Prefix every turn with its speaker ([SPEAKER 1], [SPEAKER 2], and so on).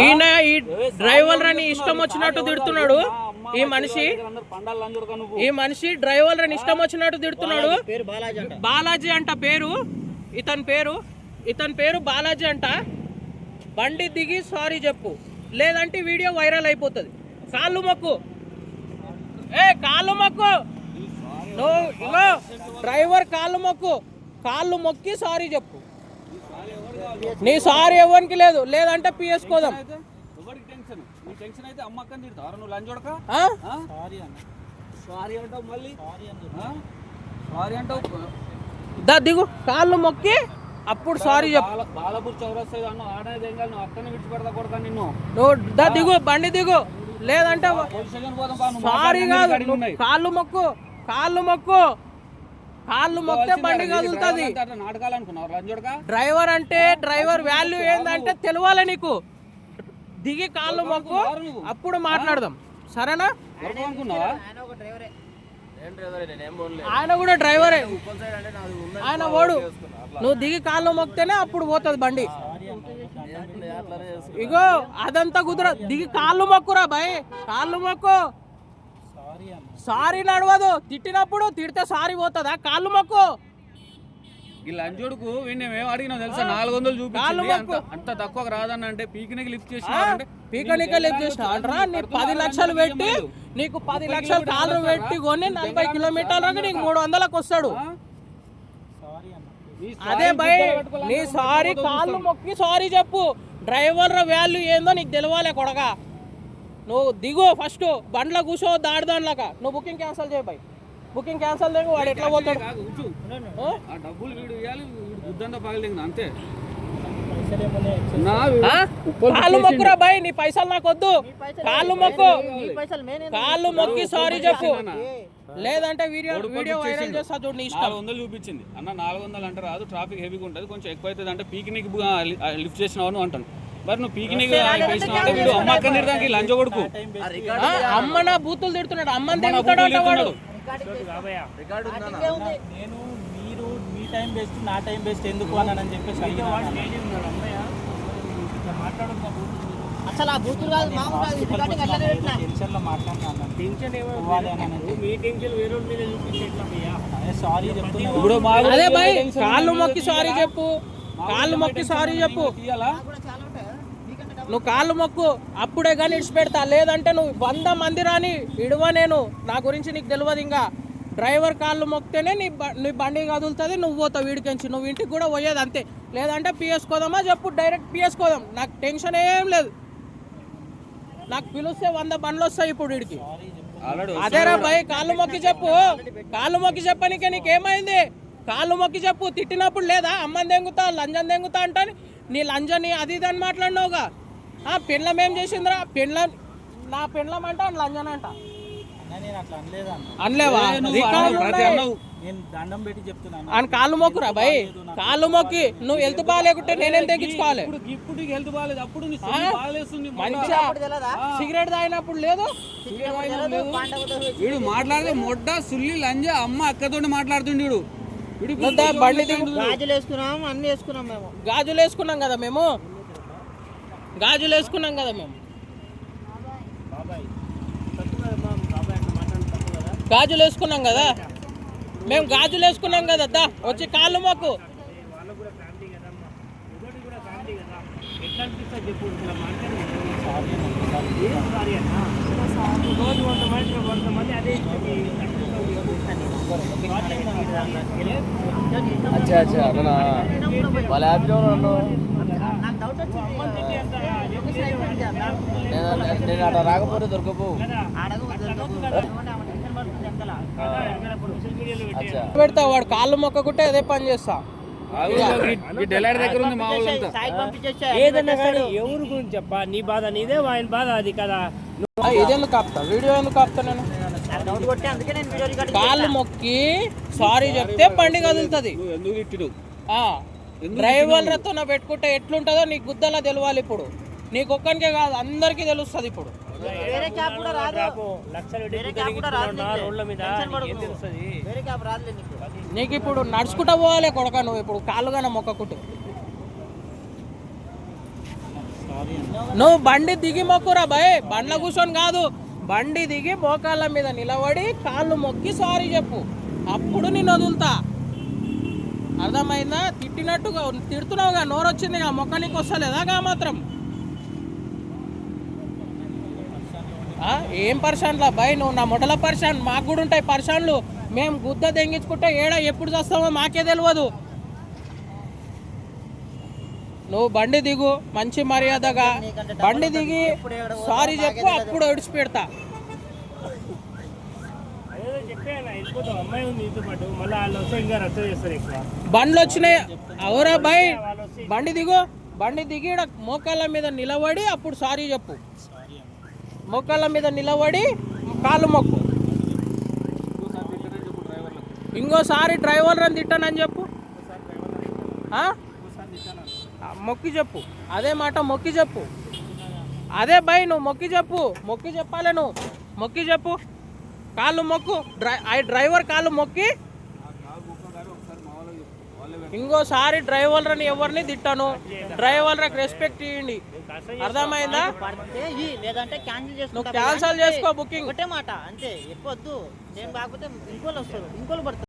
[SPEAKER 1] ఈయన ఈ డ్రైవర్ అని ఇష్టం వచ్చినట్టు తిడుతున్నాడు. ఈ మనిషి డ్రైవర్ అని ఇష్టం వచ్చినట్టు తిడుతున్నాడు. బాలాజీ అంట పేరు, ఇతని పేరు బాలాజీ అంట. బండి దిగి సారీ చెప్పు, లేదంటే వీడియో వైరల్ అయిపోతుంది. కాళ్ళు మొక్కు, కాళ్ళు మొక్కు, నువ్వు డ్రైవర్ కాళ్ళు మొక్కి సారీ చెప్పు. నీ సారీ ఎవరికి లేదు, లేదంటే పిఎస్ కోదాం. దిగు, కాళ్ళు మొక్కి అప్పుడు సారీ చెప్పు. నువ్వు దిగు, బండి దిగు, లేదంటే సారీ కాదు. కాళ్ళు మొక్కితే బండి కదులుతుంది. డ్రైవర్ అంటే డ్రైవర్ వాల్యూ ఏందంటే తెలియాలి నీకు. దిగి కాళ్ళు మొక్కు, అప్పుడు మాట్లాడదాం, సరేనా? ఆయన కూడా డ్రైవరే, ఆయన ఓడు. నువ్వు దిగి కాళ్ళు మొక్కితేనే అప్పుడు పోతుంది బండి. ఇగో అదంతా కుదర, దిగి కాళ్ళు మొక్కురా భయ్, కాళ్ళు మొక్కు. సారీ నడవదు, తిడితే సారీ పోతుందా? కాళ్ళు మొక్కు.
[SPEAKER 2] ఈ లంచోడుకు మేము అడిగినా తెలుసా, 400 చూపించి అంత తక్కువ రాదన్న అంటే పీకనికి లిఫ్ట్ చేసినారంటే
[SPEAKER 1] లిఫ్ట్ చేసినా అంటారా? నీకు 10 లక్షలు పెట్టి, నీకు 10 లక్షలు కాళ్ళు పెట్టి కొని 40 కిలోమీటర్లకు నీకు 300లకు వస్తాడు. అదే భయ్, నీ సారీ కాళ్ళు మొక్కి సారీ చెప్పు. డ్రైవర్ వాల్యూ ఏందో నీకు తెలవాలి కొడగా. నువ్వు దిగు, ఫస్ట్ బండ్లో కూర్చో, దాడిదానిలాగా. నువ్వు బుకింగ్ క్యాన్సిల్ చేయి భయ్, బుకింగ్ క్యాన్సిల్ చేయకు. వాడు ఎట్లా పోతాడు?
[SPEAKER 2] అంతే.
[SPEAKER 1] కాళ్ళు మొక్కురా భయ్, నీ పైసలు నాకు వద్దు. కాళ్ళు మొక్కి సారీ చెప్పు, లేదంటే వీడియో వైరల్ చేస్తా చూడు. నీ ఇష్టం.
[SPEAKER 2] 400 చూపించింది అన్న, 400 అంటే రాదు, ట్రాఫిక్ హెవీగా ఉంటుంది, కొంచెం ఎక్కువ అవుతుంది అంటే పీకినికి లిఫ్ట్ చేసినావు అంటాను. మరి నువ్వు పీకినికి అమ్మ అక్కడ తిడతానికి లంచ కొడుకు.
[SPEAKER 1] అమ్మ నా బూతులు తిడుతున్నాడు, అమ్మని తిరుగుతాడు అంట వాడు.
[SPEAKER 3] నేను మీరు మీ టైం బెస్ట్, నా టైం బెస్ట్ ఎందుకు అని చెప్పేసి
[SPEAKER 4] అసలు ఆ బూతులు కాదు, మామూలు కాదు.
[SPEAKER 3] టెన్షన్లో మాట్లాడుతున్నాను. సారీ చెప్తున్నా.
[SPEAKER 1] అదే భయ్, కాళ్ళు మొక్కి సారీ చెప్పు, నువ్వు కాళ్ళు మొక్కు, అప్పుడే కానీ ఇడిచిపెడతా. లేదంటే నువ్వు 100 మంది రాని ఇడవ, నేను నా గురించి నీకు తెలియదు. ఇంకా డ్రైవర్ కాళ్ళు మొక్కితేనే నీ బండి కదులుతుంది, నువ్వు పోతావు వీడికించి. నువ్వు ఇంటికి కూడా పోయేది అంతే. లేదంటే పిఎస్ కోదామా చెప్పు, డైరెక్ట్ పిఎస్ కోదాం. నాకు టెన్షన్ ఏం లేదు. నాకు పిలిస్తే 100 బండ్లు వస్తాయి ఇప్పుడు వీడికి. అదేరా భయ్, కాళ్ళు మొక్కి చెప్పనీకే నీకేమైంది? కాళ్ళు మొక్కి చెప్పు. తిట్టినప్పుడు లేదా అమ్మని దెంగుతా, లంజని దెంగుతా అంటాను. నీ లంజని అది ఇది అని మాట్లాడినావుగా. పెండ్లం ఏం చేసిందిరా? నా పెండ్లం అంట, లంజన్ అంట. అనలేవా?
[SPEAKER 3] నేను దండం పెట్టి చెప్తున్నాను.
[SPEAKER 1] అని కాళ్ళు మొక్కురా భయ్, కాళ్ళు మొక్కి. నువ్వు హెల్త్ బాగాలేకుంటే నేనేం తెగించుకోవాలి? మంచిగా సిగరెట్ తాగినప్పుడు లేదు,
[SPEAKER 2] వీడు మాట్లాడితే మొడ్డ సుల్లి లంజ అమ్మ అక్కతో మాట్లాడుతుండీడు.
[SPEAKER 1] బండి
[SPEAKER 4] గాజులు వేసుకున్నాం, అన్ని వేసుకున్నాం. మేము
[SPEAKER 1] గాజులు వేసుకున్నాం కదా, మేము గాజులు వేసుకున్నాం కదా, మేము గాజులు వేసుకున్నాం కదా. దా వచ్చి కాళ్ళు మొక్కు.
[SPEAKER 3] నేను అట్లా రాకపోతే దొరకపో
[SPEAKER 1] పెడతా. వాడు కాళ్ళు మొక్కకుంటే అదే పని చేస్తా.
[SPEAKER 3] ఏదన్నా కానీ ఎవరి గురించి చెప్పా, నీ బాధ నీదే, ఆయన బాధ అది కదా.
[SPEAKER 1] ఇదెందుకు ఆపుతా, వీడియో ఎందుకు ఆపుతా? నేను కాళ్ళు మొక్కి సారీ చెప్తే బండి కదులుతుంది. డ్రైవర్లతో నా పెట్టుకుంటే ఎట్లుంటుందో నీకు గుద్దలా తెలియాలి. ఇప్పుడు నీకు ఒక్కనికే కాదు, అందరికీ తెలుస్తుంది. ఇప్పుడు నీకు ఇప్పుడు నడుచుకుంటా పోవాలి కొడక. నువ్వు ఇప్పుడు కాళ్ళుగానే మొక్కకుంటూ నువ్వు బండి దిగి మొక్కురా భయ్, బండ్ల కూర్చొని కాదు, బండి దిగి మోకాళ్ళ మీద నిలబడి కాళ్ళు మొక్కి సారీ చెప్పు, అప్పుడు నేను వదులుతా. అర్థమైందా? తిట్టినట్టుగా తిడుతున్నావుగా, నోరు వచ్చింది, మొక్క నీకు వస్తలేదాగా మాత్రం. ఏం పర్షాన్లా భయ్, నువ్వు నా మొదల పర్షాన్, మాకు కూడా ఉంటాయి పర్షాన్లు. మేము గుద్ద దెంగించుకుంటే ఎప్పుడు చేస్తామో మాకే తెలియదు. నువ్వు బండి దిగు మంచి మర్యాదగా, బండి దిగి సారీ చెప్పు, అప్పుడు విడిచిపెడతా.
[SPEAKER 3] అమ్మాయి ఉంది ఇంతో పాటు, మళ్ళీ వాళ్ళు వస్తే ఇంకా రచ్చ చేస్తారు ఎక్కువ.
[SPEAKER 1] బండ్లు వచ్చినాయి అవరా భయ్, బండి దిగు, బండి దిగి ఈడ మోకాళ్ళ మీద నిలబడి అప్పుడు సారీ చెప్పు, మోకాళ్ళ మీద నిలబడి కాళ్ళు మొక్కు. ఇంకోసారి డ్రైవర్ అని తిట్టానని చెప్పు, మొక్కి చెప్పు, అదే మాట మొక్కి చెప్పు. అదే భయ్, నువ్వు మొక్కి చెప్పు, మొక్కి చెప్పాలి, నువ్వు మొక్కి చెప్పు, కాళ్ళు మొక్కు, డ్రైవర్ కాళ్ళు మొక్కి. ఇంకోసారి డ్రైవర్ అని ఎవరిని తిట్టాను, డ్రైవర్లకు రెస్పెక్ట్ ఇవ్వండి. అర్థమైందా?
[SPEAKER 4] లేదంటే క్యాన్సిల్
[SPEAKER 1] నువ్వు క్యాన్సల్ చేసుకో బుకింగ్.
[SPEAKER 4] ఒకటే మాట అంతే, ఎక్కువద్దు. ఏం కాకపోతే ఇంకోళ్ళు వస్తారు, ఇంకోళ్ళు పడతారు.